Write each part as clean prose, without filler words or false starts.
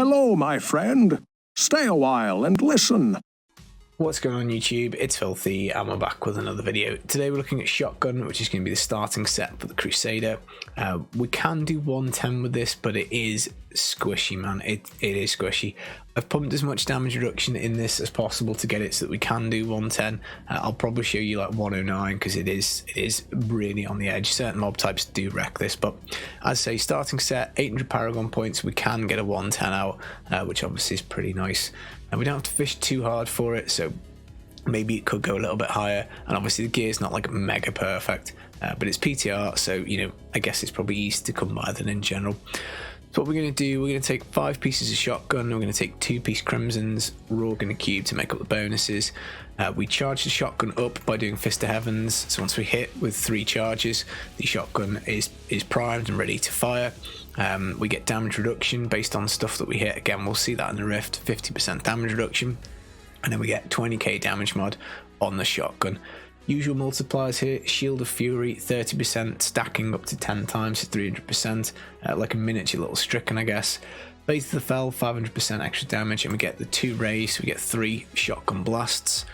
Hello, my friend. Stay a while and listen. What's going on YouTube? It's Filthy and we're back with another video. Today we're looking at Shotgun, which is going to be the starting set for the Crusader. We can do 110 with this, but it is squishy, man. It is squishy. I've pumped as much damage reduction in this as possible to get it so that we can do 110. I'll probably show you like 109 because it is really on the edge. Certain mob types do wreck this, but as I say, starting set, 800 Paragon points, we can get a 110 out, which obviously is pretty nice. And we don't have to fish too hard for it, so maybe it could go a little bit higher. And obviously the gear's not like mega perfect, but it's PTR, so you know, I guess it's probably easy to come by than in general. So what we're going to do, we're going to take 5 pieces of Shotgun, we're going to take 2-piece Crimsons, we're all going to cube to make up the bonuses. We charge the Shotgun up by doing Fist of Heavens, so once we hit with 3 charges, the Shotgun is primed and ready to fire. We get damage reduction based on stuff that we hit. Again, we'll see that in the Rift, 50% damage reduction. And then we get 20k damage mod on the Shotgun. Usual multipliers here, Shield of Fury, 30%, stacking up to 10 times to 300%, like a miniature little stricken, I guess. Faith of the Fell, 500% extra damage, and we get the 2 rays, so we get 3 Shotgun blasts.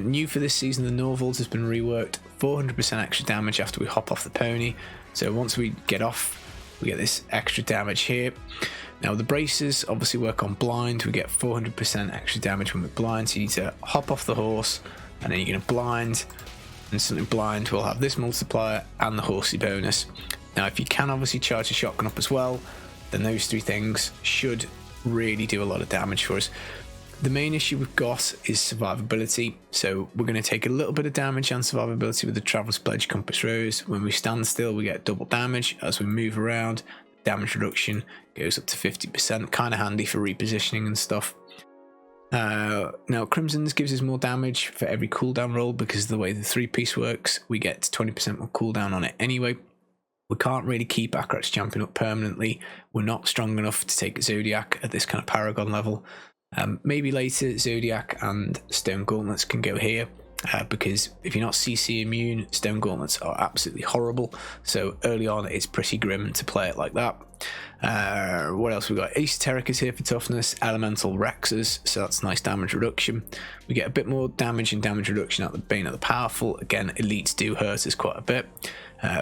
New for this season, the Norvald has been reworked, 400% extra damage after we hop off the pony. So once we get off, we get this extra damage here. Now the braces obviously work on blind. We get 400% extra damage when we're blind, so you need to hop off the horse and then you're going to blind, and something blind will have this multiplier and the horsey bonus. Now if you can obviously charge the Shotgun up as well, then those 3 things should really do a lot of damage for us. The main issue we've got is survivability, so we're going to take a little bit of damage and survivability with the Traveler's Pledge Compass Rose. When we stand still, we get double damage. As we move around, damage reduction goes up to 50%, kind of handy for repositioning and stuff. Now Crimson's gives us more damage for every cooldown roll because of the way the 3-piece works. We get 20% more cooldown on it anyway. We can't really keep Akrat's Champion up permanently. We're not strong enough to take Zodiac at this kind of Paragon level. Maybe later Zodiac and Stone Gauntlets can go here, because if you're not CC immune, Stone Gauntlets are absolutely horrible. So early on it's pretty grim to play it like that. What else we got? Esoteric is here for toughness, Elemental Rexes, so that's nice damage reduction. We get a bit more damage and damage reduction at the Bane of the Powerful. Again, elites do hurt us quite a bit.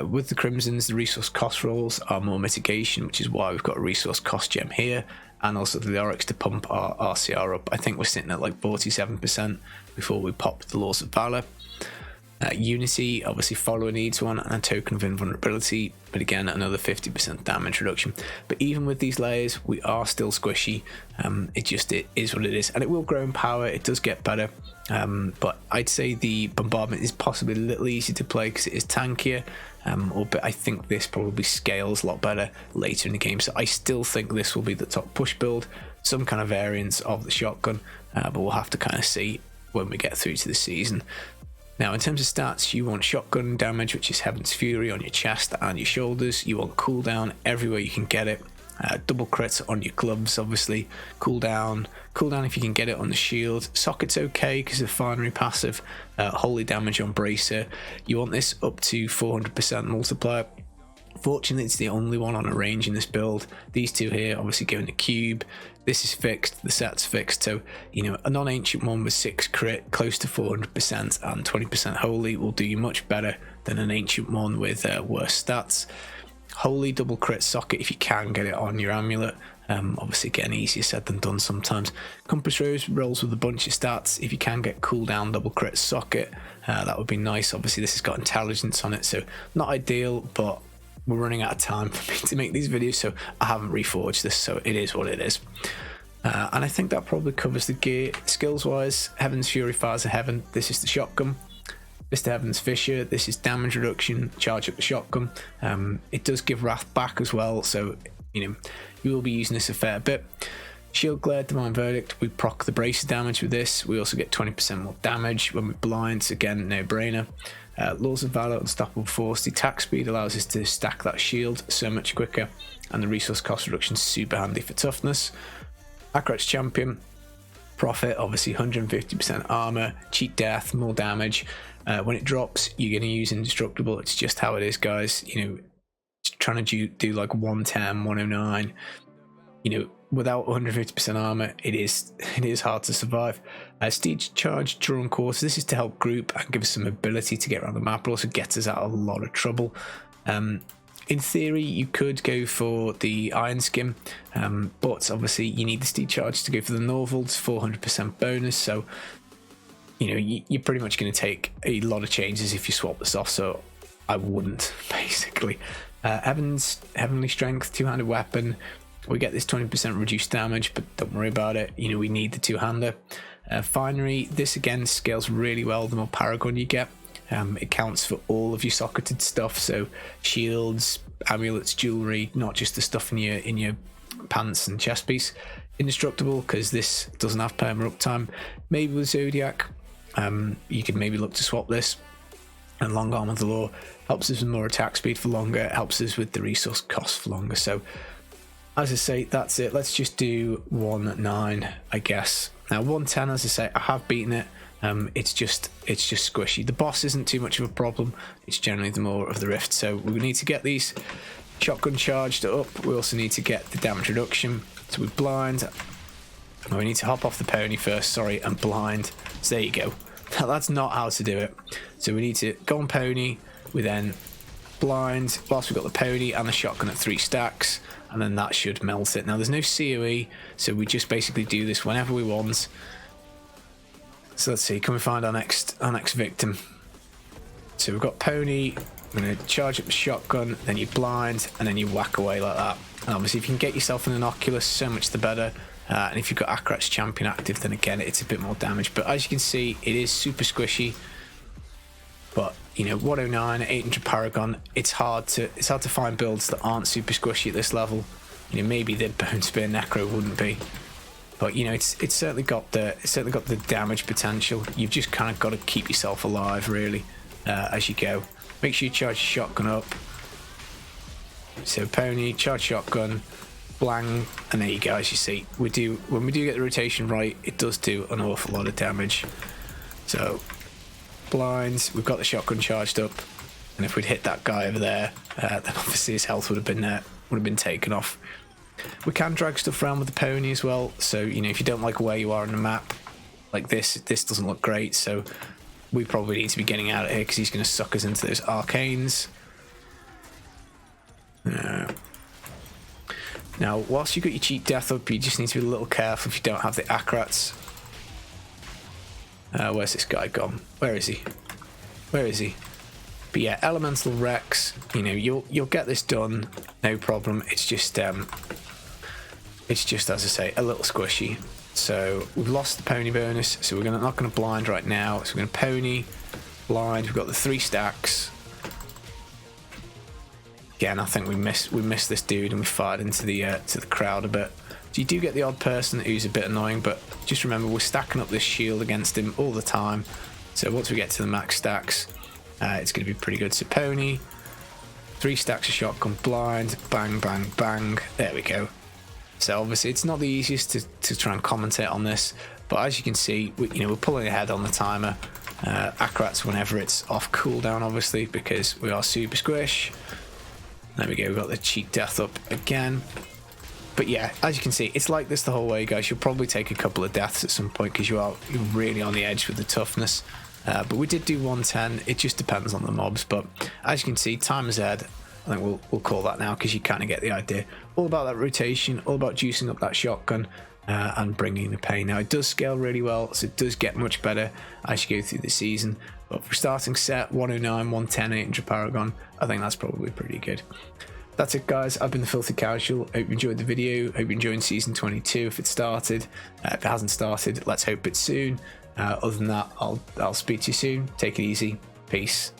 With the Crimsons, the resource cost rolls are more mitigation, which is why we've got a resource cost gem here, and also the Oryx to pump our RCR up. I think we're sitting at like 47% before we pop the Laws of Valor. Unity, obviously follower needs one, and a token of invulnerability, but again another 50% damage reduction. But even with these layers, we are still squishy. It is what it is, and it will grow in power. It does get better, but I'd say the bombardment is possibly a little easier to play because it is tankier. But I think this probably scales a lot better later in the game, so I still think this will be the top push build, some kind of variance of the Shotgun, but we'll have to kind of see when we get through to the season. Now in terms of stats, you want Shotgun damage, which is Heaven's Fury on your chest and your shoulders. You want cooldown everywhere you can get it. Double crits on your gloves, obviously. Cooldown if you can get it on the shield. Socket's okay because of finery passive. Holy damage on bracer. You want this up to 400% multiplier. Fortunately, it's the only one on a range in this build. These 2 here obviously go in the cube. This is fixed, the set's fixed, so you know, a non-ancient one with 6 crit, close to 400% and 20% holy will do you much better than an ancient one with worse stats. Holy double crit socket if you can get it on your amulet. Obviously again, easier said than done sometimes. Compass Rose rolls with a bunch of stats. If you can get cooldown double crit socket, that would be nice. Obviously this has got intelligence on it, so not ideal, but we're running out of time for me to make these videos, so I haven't reforged this, so it is what it is. And I think that probably covers the gear. Skills wise, Heaven's Fury fires of Heaven, this is the Shotgun. Fist of Heaven's Fissure, this is damage reduction, charge up the Shotgun. It does give Wrath back as well, so you know, you will be using this a fair bit. Shield Glare, Divine Verdict, we proc the bracer damage with this. We also get 20% more damage when we're blind, so again, no brainer. Laws of Valor, Unstoppable Force, the attack speed allows us to stack that shield so much quicker, and the resource cost reduction is super handy for toughness. Akrat's Champion, Profit, obviously 150% armor, cheat death, more damage. When it drops, you're going to use Indestructible. It's just how it is, guys. You know, trying to do like 110, 109, you know, without 150% armor, it is hard to survive. Steed charge drawn quarters. This is to help group and give us some ability to get around the map, but also gets us out of a lot of trouble. In theory, you could go for the Iron Skim, but obviously you need the Steed charge to go for the Norvalds, 400% bonus. So you know you're pretty much going to take a lot of changes if you swap this off. So I wouldn't, basically. Heavenly Strength, two-handed weapon. We get this 20% reduced damage, but don't worry about it. You know, we need the two-hander. Finery, this again scales really well the more Paragon you get. It counts for all of your socketed stuff, so shields, amulets, jewelry, not just the stuff in your pants and chest piece. Indestructible, because this doesn't have perma uptime. Maybe with Zodiac, you could maybe look to swap this. And Long Arm of the Law helps us with more attack speed for longer, helps us with the resource cost for longer. So as I say, that's it. Let's just do 1-9, I guess. Now 1-10, as I say, I have beaten it. It's just squishy. The boss isn't too much of a problem. It's generally the more of the rift. So we need to get these shotgun charged up. We also need to get the damage reduction. So we blind. Oh, we need to hop off the pony first, sorry, and blind. So there you go. Now that's not how to do it. So we need to go on pony. We then blind whilst we've got the pony and the shotgun at 3 stacks. And then that should melt it. Now there's no COE, so we just basically do this whenever we want. So let's see, can we find our next victim? So we've got pony. I'm going to charge up the shotgun, then you blind, and then you whack away like that. And obviously, if you can get yourself an Oculus, so much the better. And if you've got Akrat's champion active, then again, it's a bit more damage. But as you can see, it is super squishy. But you know, 109, 800 Paragon. It's hard to find builds that aren't super squishy at this level. You know, maybe the Bone Spear Necro wouldn't be. But you know, it's certainly got the damage potential. You've just kind of got to keep yourself alive, really, as you go. Make sure you charge your shotgun up. So pony, charge shotgun, blang, and there you go. As you see, when we do get the rotation right, it does do an awful lot of damage. So blinds, we've got the shotgun charged up, and if we'd hit that guy over there, then obviously his health would have been taken off. We can drag stuff around with the pony as well, so you know, if you don't like where you are on the map, like this doesn't look great, so we probably need to be getting out of here because he's going to suck us into those arcanes. Now, whilst you've got your cheat death up, you just need to be a little careful if you don't have the Akrats. Where's this guy gone? Where is he? Where is he? But yeah, Elemental Rex, you know, you'll get this done, no problem. It's just as I say, a little squishy. So we've lost the pony bonus, so we're not going to blind right now. So we're going to pony, blind. We've got the 3 stacks. Again, I think we missed this dude and we fired into the crowd a bit. So you do get the odd person who's a bit annoying, but just remember we're stacking up this shield against him all the time. So once we get to the max stacks, it's going to be pretty good. So pony, 3 stacks of shotgun, blind, bang, bang, bang. There we go. So obviously it's not the easiest to try and commentate on this, but as you can see, we're pulling ahead on the timer. Akrats whenever it's off cooldown, obviously, because we are super squish. There we go, we've got the cheat death up again. But yeah, as you can see, it's like this the whole way, guys. You'll probably take a couple of deaths at some point because you're really on the edge with the toughness. But we did do 110. It just depends on the mobs. But as you can see, time is ahead. I think we'll call that now because you kind of get the idea. All about that rotation, all about juicing up that shotgun and bringing the pain. Now, it does scale really well, so it does get much better as you go through the season. But for starting set, 109, 110, 800 Paragon, I think that's probably pretty good. That's it, guys. I've been the Filthy Casual. Hope you enjoyed the video. Hope you're enjoying season 22 if it started. If it hasn't started, let's hope it's soon. Other than that, I'll speak to you soon. Take it easy. Peace.